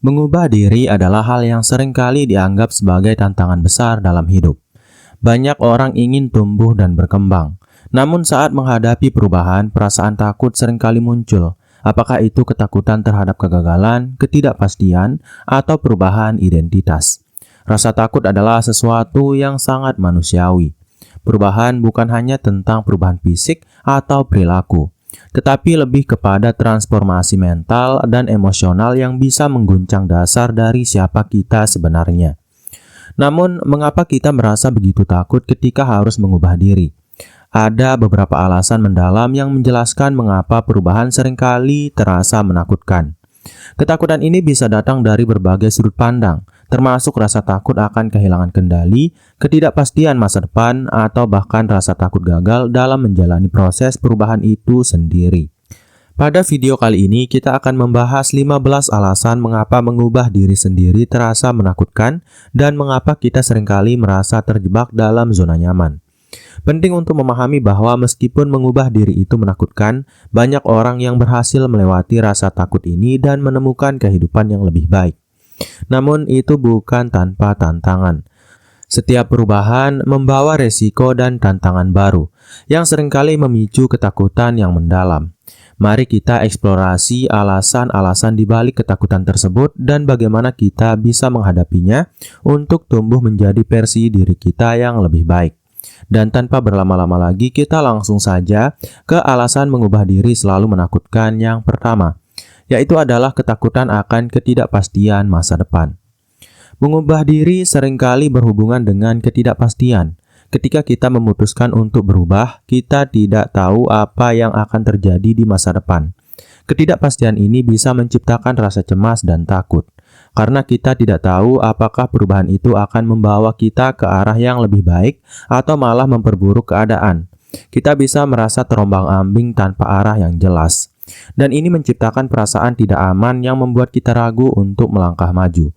Mengubah diri adalah hal yang seringkali dianggap sebagai tantangan besar dalam hidup. Banyak orang ingin tumbuh dan berkembang. Namun saat menghadapi perubahan, perasaan takut seringkali muncul. Apakah itu ketakutan terhadap kegagalan, ketidakpastian, atau perubahan identitas? Rasa takut adalah sesuatu yang sangat manusiawi. Perubahan bukan hanya tentang perubahan fisik atau perilaku, tetapi lebih kepada transformasi mental dan emosional yang bisa mengguncang dasar dari siapa kita sebenarnya. Namun, mengapa kita merasa begitu takut ketika harus mengubah diri? Ada beberapa alasan mendalam yang menjelaskan mengapa perubahan seringkali terasa menakutkan. Ketakutan ini bisa datang dari berbagai sudut pandang, termasuk rasa takut akan kehilangan kendali, ketidakpastian masa depan, atau bahkan rasa takut gagal dalam menjalani proses perubahan itu sendiri. Pada video kali ini, kita akan membahas 15 alasan mengapa mengubah diri sendiri terasa menakutkan dan mengapa kita seringkali merasa terjebak dalam zona nyaman. Penting untuk memahami bahwa meskipun mengubah diri itu menakutkan, banyak orang yang berhasil melewati rasa takut ini dan menemukan kehidupan yang lebih baik. Namun itu bukan tanpa tantangan. Setiap perubahan membawa resiko dan tantangan baru, yang seringkali memicu ketakutan yang mendalam. Mari kita eksplorasi alasan-alasan di balik ketakutan tersebut dan bagaimana kita bisa menghadapinya untuk tumbuh menjadi versi diri kita yang lebih baik. Dan tanpa berlama-lama lagi, kita langsung saja ke alasan mengubah diri selalu menakutkan yang pertama, yaitu adalah ketakutan akan ketidakpastian masa depan. Mengubah diri seringkali berhubungan dengan ketidakpastian. Ketika kita memutuskan untuk berubah, kita tidak tahu apa yang akan terjadi di masa depan. Ketidakpastian ini bisa menciptakan rasa cemas dan takut, karena kita tidak tahu apakah perubahan itu akan membawa kita ke arah yang lebih baik atau malah memperburuk keadaan. Kita bisa merasa terombang-ambing tanpa arah yang jelas, dan ini menciptakan perasaan tidak aman yang membuat kita ragu untuk melangkah maju.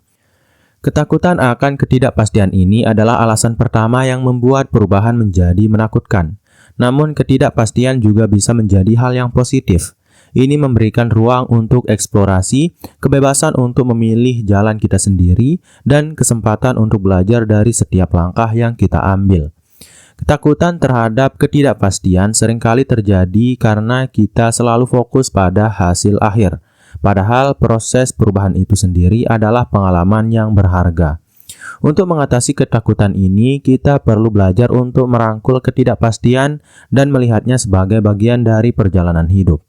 Ketakutan akan ketidakpastian ini adalah alasan pertama yang membuat perubahan menjadi menakutkan. Namun ketidakpastian juga bisa menjadi hal yang positif. Ini memberikan ruang untuk eksplorasi, kebebasan untuk memilih jalan kita sendiri, dan kesempatan untuk belajar dari setiap langkah yang kita ambil. Ketakutan terhadap ketidakpastian seringkali terjadi karena kita selalu fokus pada hasil akhir. Padahal proses perubahan itu sendiri adalah pengalaman yang berharga. Untuk mengatasi ketakutan ini, kita perlu belajar untuk merangkul ketidakpastian dan melihatnya sebagai bagian dari perjalanan hidup.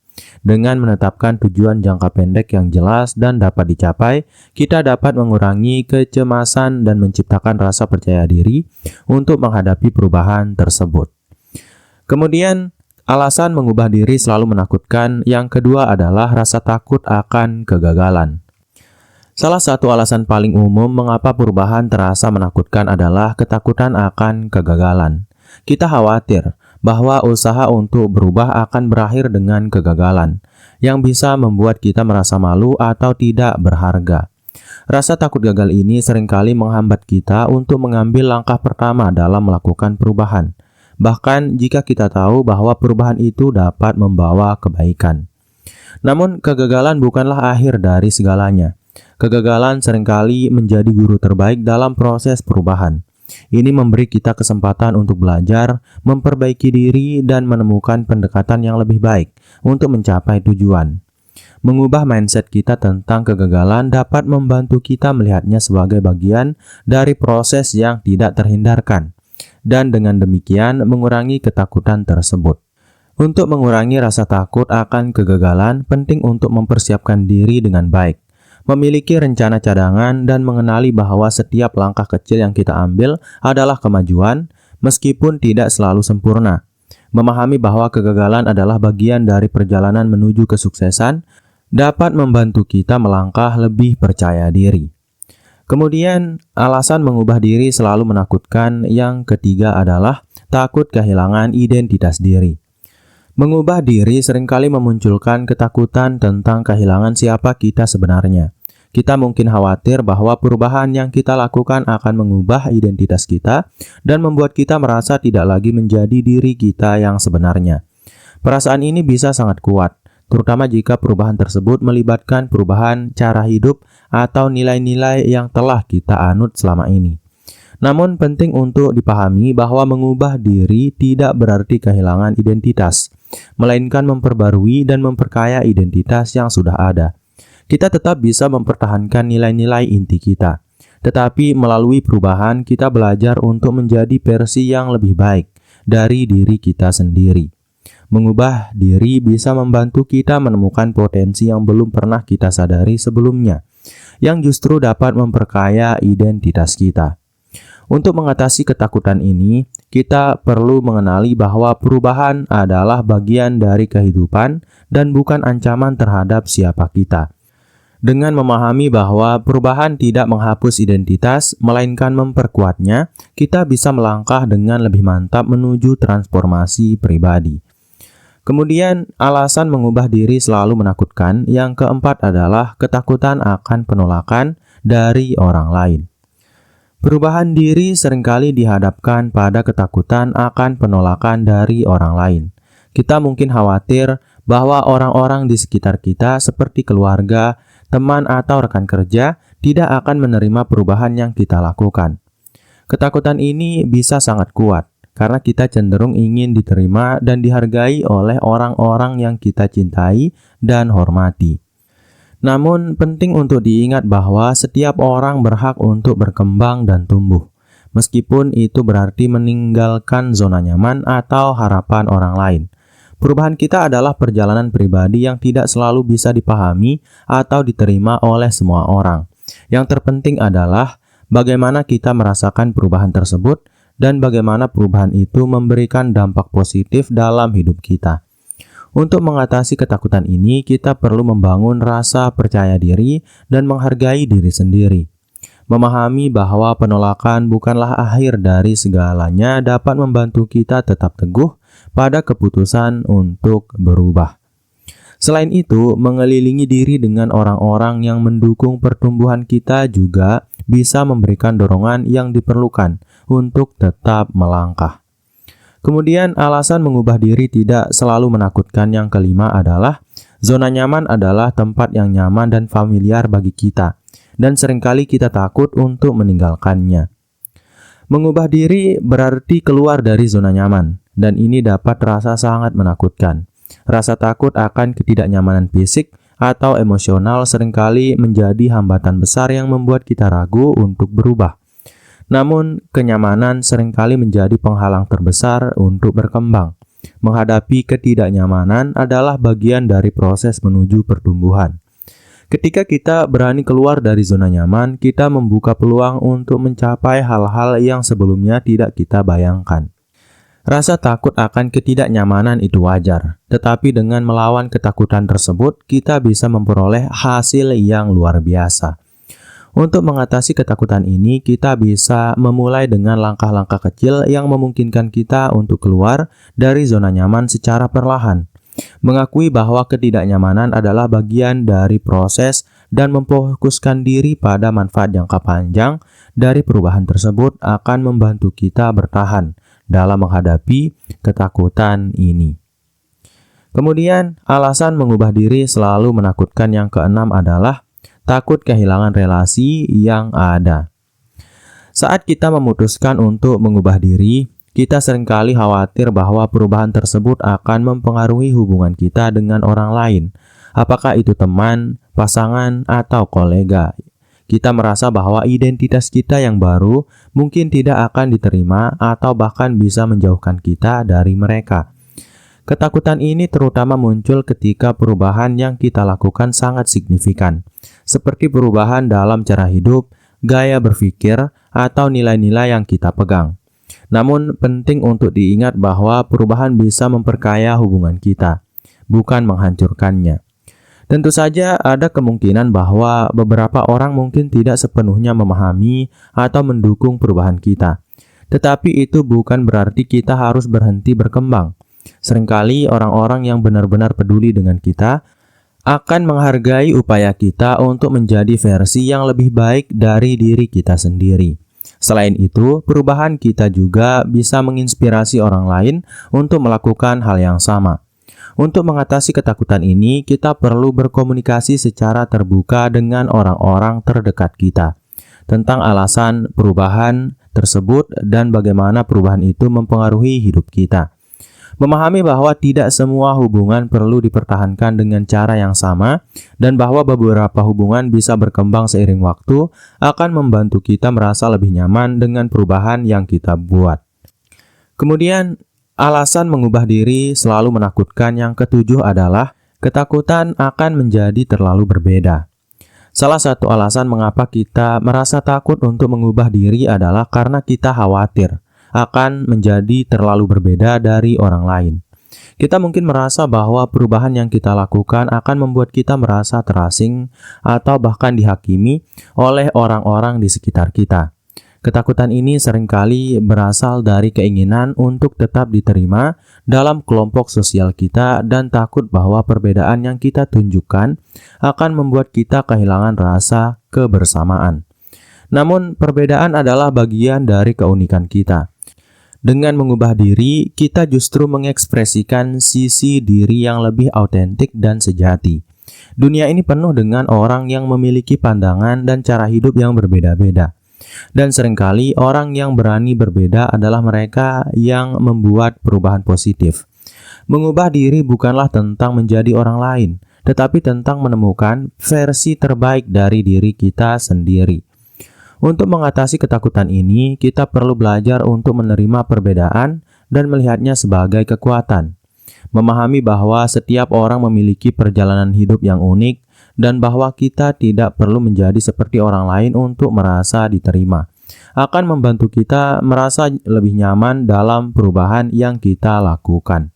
Dengan menetapkan tujuan jangka pendek yang jelas dan dapat dicapai, kita dapat mengurangi kecemasan dan menciptakan rasa percaya diri untuk menghadapi perubahan tersebut. Kemudian, alasan mengubah diri selalu menakutkan yang kedua adalah rasa takut akan kegagalan. Salah satu alasan paling umum mengapa perubahan terasa menakutkan adalah ketakutan akan kegagalan. Kita khawatir bahwa usaha untuk berubah akan berakhir dengan kegagalan, yang bisa membuat kita merasa malu atau tidak berharga. Rasa takut gagal ini seringkali menghambat kita untuk mengambil langkah pertama dalam melakukan perubahan. Bahkan jika kita tahu bahwa perubahan itu dapat membawa kebaikan. Namun kegagalan bukanlah akhir dari segalanya. Kegagalan seringkali menjadi guru terbaik dalam proses perubahan. Ini memberi kita kesempatan untuk belajar, memperbaiki diri, dan menemukan pendekatan yang lebih baik untuk mencapai tujuan. Mengubah mindset kita tentang kegagalan dapat membantu kita melihatnya sebagai bagian dari proses yang tidak terhindarkan. Dan dengan demikian mengurangi ketakutan tersebut. Untuk mengurangi rasa takut akan kegagalan, penting untuk mempersiapkan diri dengan baik, memiliki rencana cadangan, dan mengenali bahwa setiap langkah kecil yang kita ambil adalah kemajuan, meskipun tidak selalu sempurna. Memahami bahwa kegagalan adalah bagian dari perjalanan menuju kesuksesan dapat membantu kita melangkah lebih percaya diri. Kemudian, alasan mengubah diri selalu menakutkan yang ketiga adalah takut kehilangan identitas diri. Mengubah diri seringkali memunculkan ketakutan tentang kehilangan siapa kita sebenarnya. Kita mungkin khawatir bahwa perubahan yang kita lakukan akan mengubah identitas kita dan membuat kita merasa tidak lagi menjadi diri kita yang sebenarnya. Perasaan ini bisa sangat kuat, terutama jika perubahan tersebut melibatkan perubahan cara hidup atau nilai-nilai yang telah kita anut selama ini. Namun penting untuk dipahami bahwa mengubah diri tidak berarti kehilangan identitas, melainkan memperbarui dan memperkaya identitas yang sudah ada. Kita tetap bisa mempertahankan nilai-nilai inti kita, tetapi melalui perubahan kita belajar untuk menjadi versi yang lebih baik dari diri kita sendiri. Mengubah diri bisa membantu kita menemukan potensi yang belum pernah kita sadari sebelumnya, yang justru dapat memperkaya identitas kita. Untuk mengatasi ketakutan ini, kita perlu mengenali bahwa perubahan adalah bagian dari kehidupan dan bukan ancaman terhadap siapa kita. Dengan memahami bahwa perubahan tidak menghapus identitas, melainkan memperkuatnya, kita bisa melangkah dengan lebih mantap menuju transformasi pribadi. Kemudian, alasan mengubah diri selalu menakutkan. Yang keempat adalah ketakutan akan penolakan dari orang lain. Perubahan diri seringkali dihadapkan pada ketakutan akan penolakan dari orang lain. Kita mungkin khawatir bahwa orang-orang di sekitar kita seperti keluarga, teman, atau rekan kerja tidak akan menerima perubahan yang kita lakukan. Ketakutan ini bisa sangat kuat karena kita cenderung ingin diterima dan dihargai oleh orang-orang yang kita cintai dan hormati. Namun, penting untuk diingat bahwa setiap orang berhak untuk berkembang dan tumbuh, meskipun itu berarti meninggalkan zona nyaman atau harapan orang lain. Perubahan kita adalah perjalanan pribadi yang tidak selalu bisa dipahami atau diterima oleh semua orang. Yang terpenting adalah bagaimana kita merasakan perubahan tersebut dan bagaimana perubahan itu memberikan dampak positif dalam hidup kita. Untuk mengatasi ketakutan ini, kita perlu membangun rasa percaya diri dan menghargai diri sendiri. Memahami bahwa penolakan bukanlah akhir dari segalanya dapat membantu kita tetap teguh pada keputusan untuk berubah. Selain itu, mengelilingi diri dengan orang-orang yang mendukung pertumbuhan kita juga bisa memberikan dorongan yang diperlukan untuk tetap melangkah. Kemudian, alasan mengubah diri tidak selalu menakutkan. Yang kelima adalah zona nyaman adalah tempat yang nyaman dan familiar bagi kita, dan seringkali kita takut untuk meninggalkannya. Mengubah diri berarti keluar dari zona nyaman, dan ini dapat terasa sangat menakutkan. Rasa takut akan ketidaknyamanan fisik atau emosional seringkali menjadi hambatan besar yang membuat kita ragu untuk berubah. Namun, kenyamanan seringkali menjadi penghalang terbesar untuk berkembang. Menghadapi ketidaknyamanan adalah bagian dari proses menuju pertumbuhan. Ketika kita berani keluar dari zona nyaman, kita membuka peluang untuk mencapai hal-hal yang sebelumnya tidak kita bayangkan. Rasa takut akan ketidaknyamanan itu wajar, tetapi dengan melawan ketakutan tersebut, kita bisa memperoleh hasil yang luar biasa. Untuk mengatasi ketakutan ini, kita bisa memulai dengan langkah-langkah kecil yang memungkinkan kita untuk keluar dari zona nyaman secara perlahan. Mengakui bahwa ketidaknyamanan adalah bagian dari proses dan memfokuskan diri pada manfaat jangka panjang dari perubahan tersebut akan membantu kita bertahan dalam menghadapi ketakutan ini. Kemudian, alasan mengubah diri selalu menakutkan. Yang keenam adalah takut kehilangan relasi yang ada. Saat kita memutuskan untuk mengubah diri, kita seringkali khawatir bahwa perubahan tersebut akan mempengaruhi hubungan kita dengan orang lain, apakah itu teman, pasangan, atau kolega. Kita merasa bahwa identitas kita yang baru mungkin tidak akan diterima atau bahkan bisa menjauhkan kita dari mereka. Ketakutan ini terutama muncul ketika perubahan yang kita lakukan sangat signifikan, seperti perubahan dalam cara hidup, gaya berpikir, atau nilai-nilai yang kita pegang. Namun, penting untuk diingat bahwa perubahan bisa memperkaya hubungan kita, bukan menghancurkannya. Tentu saja ada kemungkinan bahwa beberapa orang mungkin tidak sepenuhnya memahami atau mendukung perubahan kita. Tetapi itu bukan berarti kita harus berhenti berkembang. Seringkali orang-orang yang benar-benar peduli dengan kita akan menghargai upaya kita untuk menjadi versi yang lebih baik dari diri kita sendiri. Selain itu, perubahan kita juga bisa menginspirasi orang lain untuk melakukan hal yang sama. Untuk mengatasi ketakutan ini, kita perlu berkomunikasi secara terbuka dengan orang-orang terdekat kita tentang alasan perubahan tersebut dan bagaimana perubahan itu mempengaruhi hidup kita. Memahami bahwa tidak semua hubungan perlu dipertahankan dengan cara yang sama dan bahwa beberapa hubungan bisa berkembang seiring waktu akan membantu kita merasa lebih nyaman dengan perubahan yang kita buat. Kemudian, alasan mengubah diri selalu menakutkan yang ketujuh adalah ketakutan akan menjadi terlalu berbeda. Salah satu alasan mengapa kita merasa takut untuk mengubah diri adalah karena kita khawatir akan menjadi terlalu berbeda dari orang lain. Kita mungkin merasa bahwa perubahan yang kita lakukan akan membuat kita merasa terasing atau bahkan dihakimi oleh orang-orang di sekitar kita. Ketakutan ini seringkali berasal dari keinginan untuk tetap diterima dalam kelompok sosial kita dan takut bahwa perbedaan yang kita tunjukkan akan membuat kita kehilangan rasa kebersamaan. Namun, perbedaan adalah bagian dari keunikan kita. Dengan mengubah diri, kita justru mengekspresikan sisi diri yang lebih autentik dan sejati. Dunia ini penuh dengan orang yang memiliki pandangan dan cara hidup yang berbeda-beda. Dan seringkali orang yang berani berbeda adalah mereka yang membuat perubahan positif. Mengubah diri bukanlah tentang menjadi orang lain, tetapi tentang menemukan versi terbaik dari diri kita sendiri. Untuk mengatasi ketakutan ini, kita perlu belajar untuk menerima perbedaan dan melihatnya sebagai kekuatan. Memahami bahwa setiap orang memiliki perjalanan hidup yang unik dan bahwa kita tidak perlu menjadi seperti orang lain untuk merasa diterima, akan membantu kita merasa lebih nyaman dalam perubahan yang kita lakukan.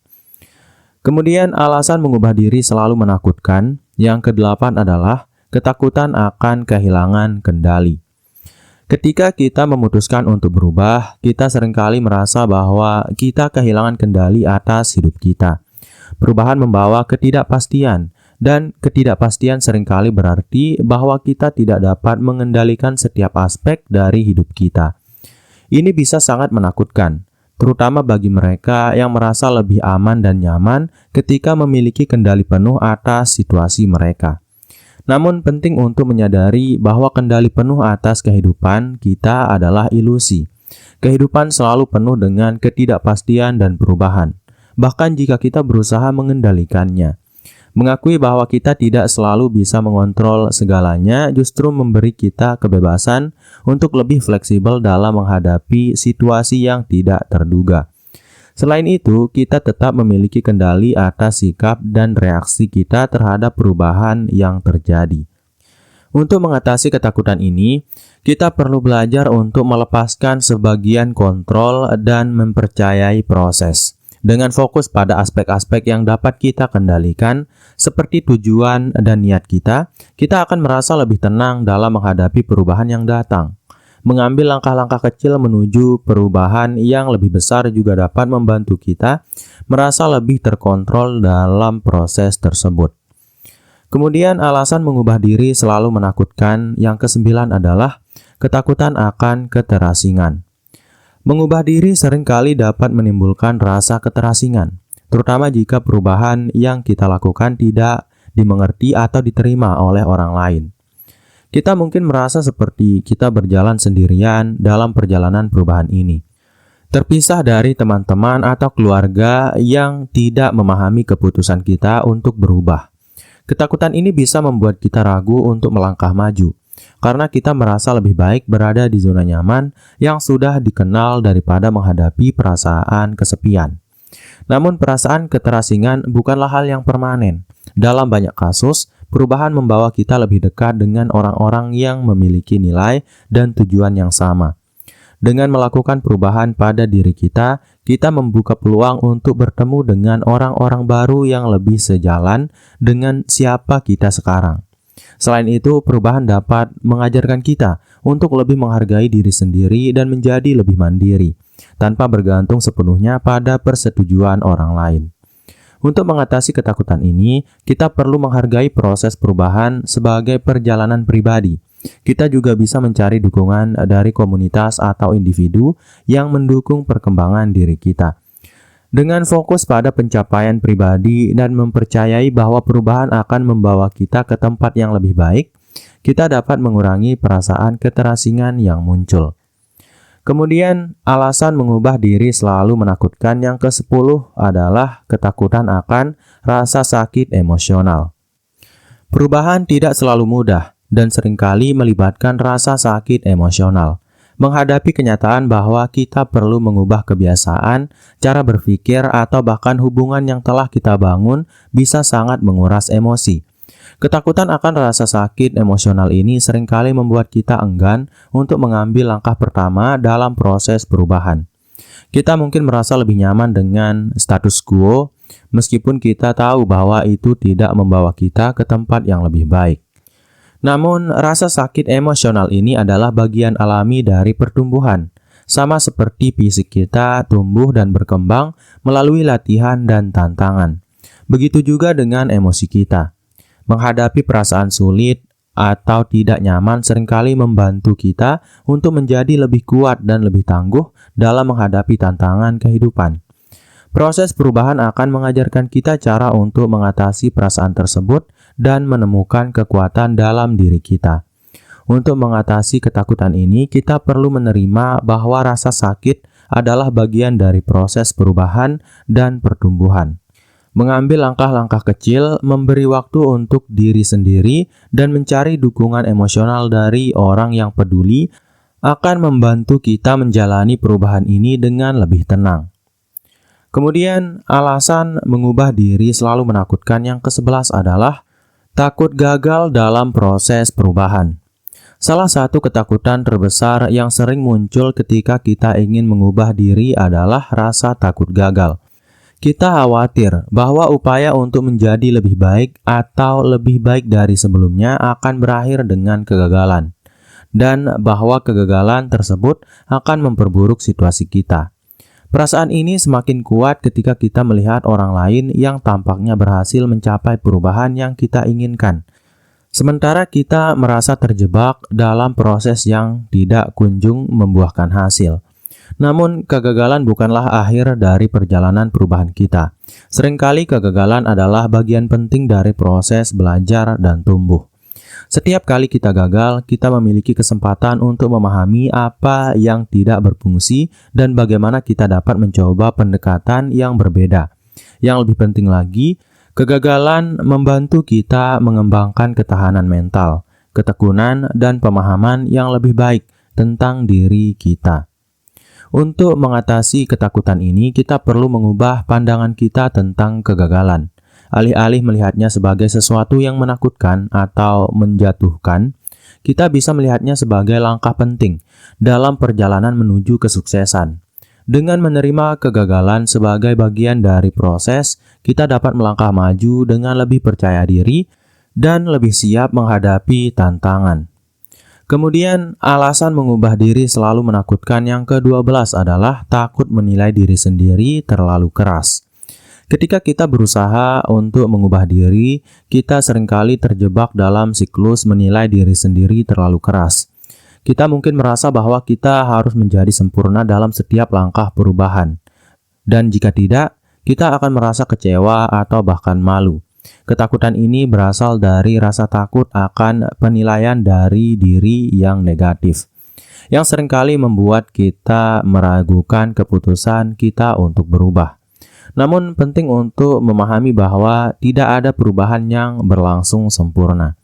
Kemudian, alasan mengubah diri selalu menakutkan. Yang kedelapan adalah ketakutan akan kehilangan kendali. Ketika kita memutuskan untuk berubah, kita seringkali merasa bahwa kita kehilangan kendali atas hidup kita. Perubahan membawa ketidakpastian, dan ketidakpastian seringkali berarti bahwa kita tidak dapat mengendalikan setiap aspek dari hidup kita. Ini bisa sangat menakutkan, terutama bagi mereka yang merasa lebih aman dan nyaman ketika memiliki kendali penuh atas situasi mereka. Namun penting untuk menyadari bahwa kendali penuh atas kehidupan kita adalah ilusi. Kehidupan selalu penuh dengan ketidakpastian dan perubahan, bahkan jika kita berusaha mengendalikannya. Mengakui bahwa kita tidak selalu bisa mengontrol segalanya justru memberi kita kebebasan untuk lebih fleksibel dalam menghadapi situasi yang tidak terduga. Selain itu, kita tetap memiliki kendali atas sikap dan reaksi kita terhadap perubahan yang terjadi. Untuk mengatasi ketakutan ini, kita perlu belajar untuk melepaskan sebagian kontrol dan mempercayai proses. Dengan fokus pada aspek-aspek yang dapat kita kendalikan, seperti tujuan dan niat kita akan merasa lebih tenang dalam menghadapi perubahan yang datang. Mengambil langkah-langkah kecil menuju perubahan yang lebih besar juga dapat membantu kita merasa lebih terkontrol dalam proses tersebut. Kemudian alasan mengubah diri selalu menakutkan. Yang kesembilan adalah ketakutan akan keterasingan. Mengubah diri seringkali dapat menimbulkan rasa keterasingan, terutama jika perubahan yang kita lakukan tidak dimengerti atau diterima oleh orang lain. Kita mungkin merasa seperti kita berjalan sendirian dalam perjalanan perubahan ini, terpisah dari teman-teman atau keluarga yang tidak memahami keputusan kita untuk berubah. Ketakutan ini bisa membuat kita ragu untuk melangkah maju, karena kita merasa lebih baik berada di zona nyaman yang sudah dikenal daripada menghadapi perasaan kesepian. Namun perasaan keterasingan bukanlah hal yang permanen. Dalam banyak kasus, perubahan membawa kita lebih dekat dengan orang-orang yang memiliki nilai dan tujuan yang sama. Dengan melakukan perubahan pada diri kita membuka peluang untuk bertemu dengan orang-orang baru yang lebih sejalan dengan siapa kita sekarang. Selain itu, perubahan dapat mengajarkan kita untuk lebih menghargai diri sendiri dan menjadi lebih mandiri, tanpa bergantung sepenuhnya pada persetujuan orang lain. Untuk mengatasi ketakutan ini, kita perlu menghargai proses perubahan sebagai perjalanan pribadi. Kita juga bisa mencari dukungan dari komunitas atau individu yang mendukung perkembangan diri kita. Dengan fokus pada pencapaian pribadi dan mempercayai bahwa perubahan akan membawa kita ke tempat yang lebih baik, kita dapat mengurangi perasaan keterasingan yang muncul. Kemudian, alasan mengubah diri selalu menakutkan yang ke-10 adalah ketakutan akan rasa sakit emosional. Perubahan tidak selalu mudah dan seringkali melibatkan rasa sakit emosional. Menghadapi kenyataan bahwa kita perlu mengubah kebiasaan, cara berpikir, atau bahkan hubungan yang telah kita bangun bisa sangat menguras emosi. Ketakutan akan rasa sakit emosional ini seringkali membuat kita enggan untuk mengambil langkah pertama dalam proses perubahan. Kita mungkin merasa lebih nyaman dengan status quo, meskipun kita tahu bahwa itu tidak membawa kita ke tempat yang lebih baik. Namun, rasa sakit emosional ini adalah bagian alami dari pertumbuhan. Sama seperti fisik kita tumbuh dan berkembang melalui latihan dan tantangan. Begitu juga dengan emosi kita. Menghadapi perasaan sulit atau tidak nyaman seringkali membantu kita untuk menjadi lebih kuat dan lebih tangguh dalam menghadapi tantangan kehidupan. Proses perubahan akan mengajarkan kita cara untuk mengatasi perasaan tersebut dan menemukan kekuatan dalam diri kita. Untuk mengatasi ketakutan ini, kita perlu menerima bahwa rasa sakit adalah bagian dari proses perubahan dan pertumbuhan. Mengambil langkah-langkah kecil, memberi waktu untuk diri sendiri, dan mencari dukungan emosional dari orang yang peduli akan membantu kita menjalani perubahan ini dengan lebih tenang. Kemudian, alasan mengubah diri selalu menakutkan yang ke-11 adalah takut gagal dalam proses perubahan. Salah satu ketakutan terbesar yang sering muncul ketika kita ingin mengubah diri adalah rasa takut gagal. Kita khawatir bahwa upaya untuk menjadi lebih baik atau lebih baik dari sebelumnya akan berakhir dengan kegagalan, dan bahwa kegagalan tersebut akan memperburuk situasi kita. Perasaan ini semakin kuat ketika kita melihat orang lain yang tampaknya berhasil mencapai perubahan yang kita inginkan, sementara kita merasa terjebak dalam proses yang tidak kunjung membuahkan hasil. Namun, kegagalan bukanlah akhir dari perjalanan perubahan kita. Seringkali kegagalan adalah bagian penting dari proses belajar dan tumbuh. Setiap kali kita gagal, kita memiliki kesempatan untuk memahami apa yang tidak berfungsi dan bagaimana kita dapat mencoba pendekatan yang berbeda. Yang lebih penting lagi, kegagalan membantu kita mengembangkan ketahanan mental, ketekunan, dan pemahaman yang lebih baik tentang diri kita. Untuk mengatasi ketakutan ini, kita perlu mengubah pandangan kita tentang kegagalan. Alih-alih melihatnya sebagai sesuatu yang menakutkan atau menjatuhkan, kita bisa melihatnya sebagai langkah penting dalam perjalanan menuju kesuksesan. Dengan menerima kegagalan sebagai bagian dari proses, kita dapat melangkah maju dengan lebih percaya diri dan lebih siap menghadapi tantangan. Kemudian, alasan mengubah diri selalu menakutkan yang ke-12 adalah takut menilai diri sendiri terlalu keras. Ketika kita berusaha untuk mengubah diri, kita seringkali terjebak dalam siklus menilai diri sendiri terlalu keras. Kita mungkin merasa bahwa kita harus menjadi sempurna dalam setiap langkah perubahan. Dan jika tidak, kita akan merasa kecewa atau bahkan malu. Ketakutan ini berasal dari rasa takut akan penilaian dari diri yang negatif, yang seringkali membuat kita meragukan keputusan kita untuk berubah. Namun penting untuk memahami bahwa tidak ada perubahan yang berlangsung sempurna.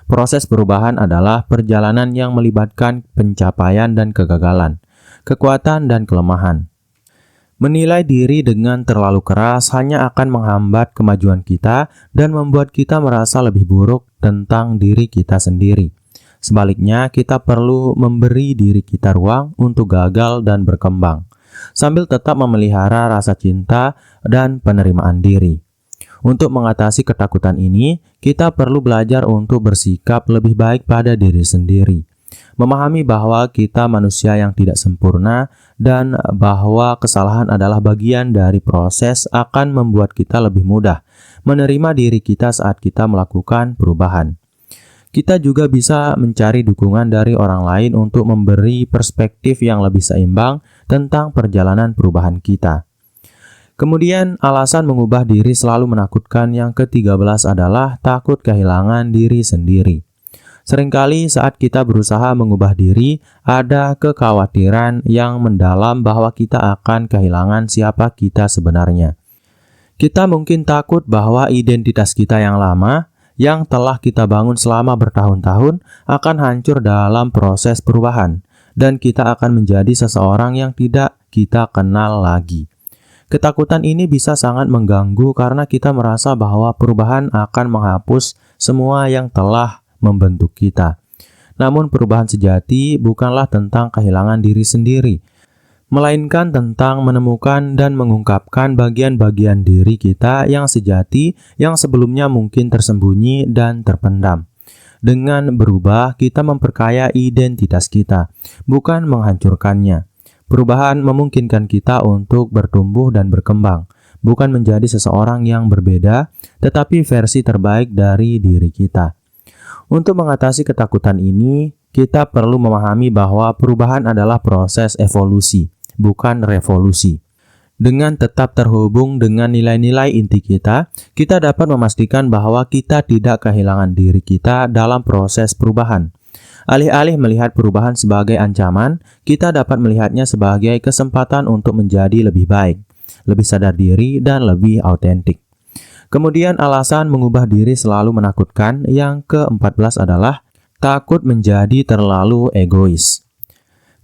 Proses perubahan adalah perjalanan yang melibatkan pencapaian dan kegagalan, kekuatan dan kelemahan. Menilai diri dengan terlalu keras hanya akan menghambat kemajuan kita dan membuat kita merasa lebih buruk tentang diri kita sendiri. Sebaliknya, kita perlu memberi diri kita ruang untuk gagal dan berkembang, sambil tetap memelihara rasa cinta dan penerimaan diri. Untuk mengatasi ketakutan ini, kita perlu belajar untuk bersikap lebih baik pada diri sendiri. Memahami bahwa kita manusia yang tidak sempurna dan bahwa kesalahan adalah bagian dari proses akan membuat kita lebih mudah menerima diri kita saat kita melakukan perubahan. Kita juga bisa mencari dukungan dari orang lain untuk memberi perspektif yang lebih seimbang tentang perjalanan perubahan kita. Kemudian, alasan mengubah diri selalu menakutkan yang ke-13 adalah takut kehilangan diri sendiri. Seringkali saat kita berusaha mengubah diri, ada kekhawatiran yang mendalam bahwa kita akan kehilangan siapa kita sebenarnya. Kita mungkin takut bahwa identitas kita yang lama, yang telah kita bangun selama bertahun-tahun, akan hancur dalam proses perubahan, dan kita akan menjadi seseorang yang tidak kita kenal lagi. Ketakutan ini bisa sangat mengganggu karena kita merasa bahwa perubahan akan menghapus semua yang telah membentuk kita. Namun perubahan sejati bukanlah tentang kehilangan diri sendiri, melainkan tentang menemukan dan mengungkapkan bagian-bagian diri kita yang sejati yang sebelumnya mungkin tersembunyi dan terpendam. Dengan berubah, kita memperkaya identitas kita, bukan menghancurkannya. Perubahan memungkinkan kita untuk bertumbuh dan berkembang, bukan menjadi seseorang yang berbeda, tetapi versi terbaik dari diri kita. Untuk mengatasi ketakutan ini, kita perlu memahami bahwa perubahan adalah proses evolusi, bukan revolusi. Dengan tetap terhubung dengan nilai-nilai inti kita dapat memastikan bahwa kita tidak kehilangan diri kita dalam proses perubahan. Alih-alih melihat perubahan sebagai ancaman, kita dapat melihatnya sebagai kesempatan untuk menjadi lebih baik, lebih sadar diri, dan lebih autentik. Kemudian alasan mengubah diri selalu menakutkan yang ke-14 adalah takut menjadi terlalu egois.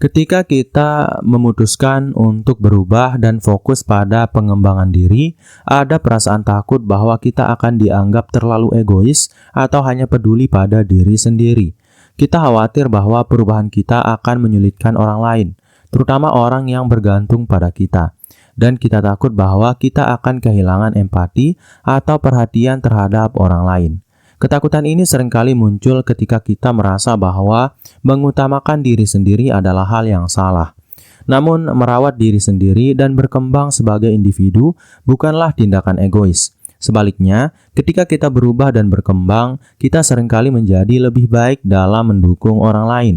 Ketika kita memutuskan untuk berubah dan fokus pada pengembangan diri, ada perasaan takut bahwa kita akan dianggap terlalu egois atau hanya peduli pada diri sendiri. Kita khawatir bahwa perubahan kita akan menyulitkan orang lain, terutama orang yang bergantung pada kita. Dan kita takut bahwa kita akan kehilangan empati atau perhatian terhadap orang lain. Ketakutan ini seringkali muncul ketika kita merasa bahwa mengutamakan diri sendiri adalah hal yang salah. Namun, merawat diri sendiri dan berkembang sebagai individu bukanlah tindakan egois. Sebaliknya, ketika kita berubah dan berkembang, kita seringkali menjadi lebih baik dalam mendukung orang lain,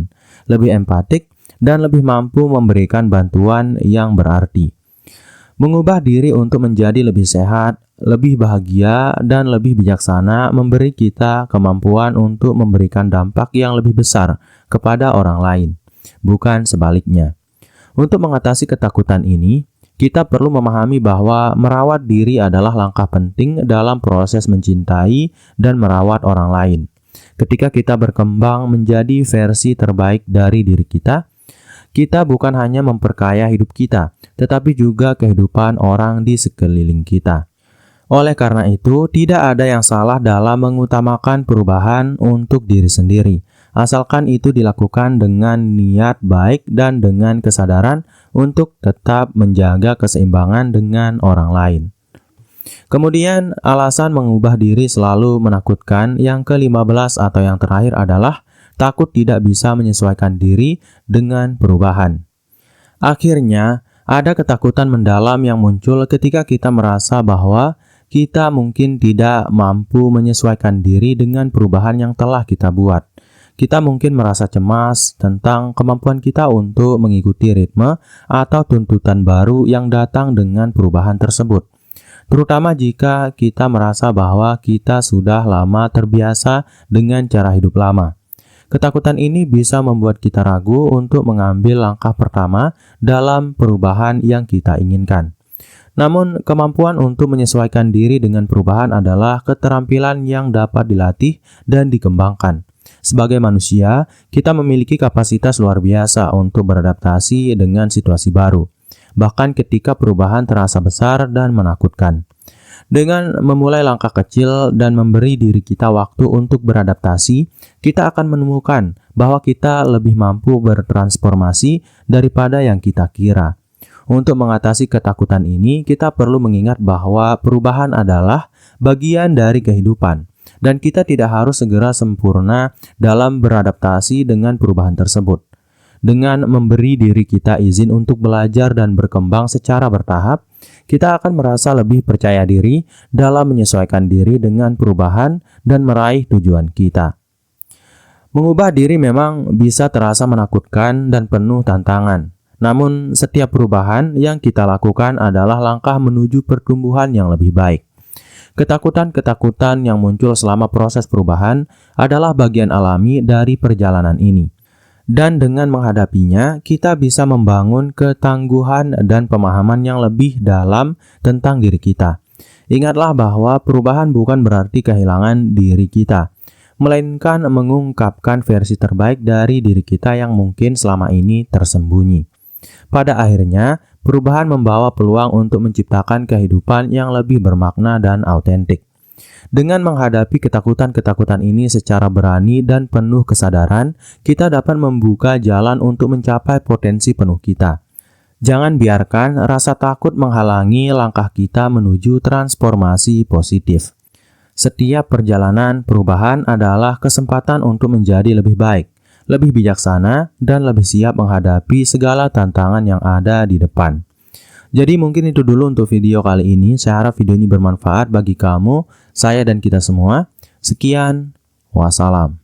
lebih empatik, dan lebih mampu memberikan bantuan yang berarti. Mengubah diri untuk menjadi lebih sehat, lebih bahagia, dan lebih bijaksana memberi kita kemampuan untuk memberikan dampak yang lebih besar kepada orang lain, bukan sebaliknya. Untuk mengatasi ketakutan ini, kita perlu memahami bahwa merawat diri adalah langkah penting dalam proses mencintai dan merawat orang lain. Ketika kita berkembang menjadi versi terbaik dari diri kita bukan hanya memperkaya hidup kita, tetapi juga kehidupan orang di sekeliling kita. Oleh karena itu, tidak ada yang salah dalam mengutamakan perubahan untuk diri sendiri, asalkan itu dilakukan dengan niat baik dan dengan kesadaran untuk tetap menjaga keseimbangan dengan orang lain. Kemudian, alasan mengubah diri selalu menakutkan yang ke-15 atau yang terakhir adalah takut tidak bisa menyesuaikan diri dengan perubahan. Akhirnya, ada ketakutan mendalam yang muncul ketika kita merasa bahwa kita mungkin tidak mampu menyesuaikan diri dengan perubahan yang telah kita buat. Kita mungkin merasa cemas tentang kemampuan kita untuk mengikuti ritme atau tuntutan baru yang datang dengan perubahan tersebut. Terutama jika kita merasa bahwa kita sudah lama terbiasa dengan cara hidup lama. Ketakutan ini bisa membuat kita ragu untuk mengambil langkah pertama dalam perubahan yang kita inginkan. Namun, kemampuan untuk menyesuaikan diri dengan perubahan adalah keterampilan yang dapat dilatih dan dikembangkan. Sebagai manusia, kita memiliki kapasitas luar biasa untuk beradaptasi dengan situasi baru, bahkan ketika perubahan terasa besar dan menakutkan. Dengan memulai langkah kecil dan memberi diri kita waktu untuk beradaptasi, kita akan menemukan bahwa kita lebih mampu bertransformasi daripada yang kita kira. Untuk mengatasi ketakutan ini, kita perlu mengingat bahwa perubahan adalah bagian dari kehidupan, dan kita tidak harus segera sempurna dalam beradaptasi dengan perubahan tersebut. Dengan memberi diri kita izin untuk belajar dan berkembang secara bertahap, kita akan merasa lebih percaya diri dalam menyesuaikan diri dengan perubahan dan meraih tujuan kita. Mengubah diri memang bisa terasa menakutkan dan penuh tantangan. Namun, setiap perubahan yang kita lakukan adalah langkah menuju pertumbuhan yang lebih baik. Ketakutan-ketakutan yang muncul selama proses perubahan adalah bagian alami dari perjalanan ini. Dan dengan menghadapinya, kita bisa membangun ketangguhan dan pemahaman yang lebih dalam tentang diri kita. Ingatlah bahwa perubahan bukan berarti kehilangan diri kita, melainkan mengungkapkan versi terbaik dari diri kita yang mungkin selama ini tersembunyi. Pada akhirnya, perubahan membawa peluang untuk menciptakan kehidupan yang lebih bermakna dan autentik. Dengan menghadapi ketakutan-ketakutan ini secara berani dan penuh kesadaran, kita dapat membuka jalan untuk mencapai potensi penuh kita. Jangan biarkan rasa takut menghalangi langkah kita menuju transformasi positif. Setiap perjalanan perubahan adalah kesempatan untuk menjadi lebih baik, lebih bijaksana, dan lebih siap menghadapi segala tantangan yang ada di depan. Jadi mungkin itu dulu untuk video kali ini. Saya harap video ini bermanfaat bagi kamu, saya, dan kita semua. Sekian, wassalam.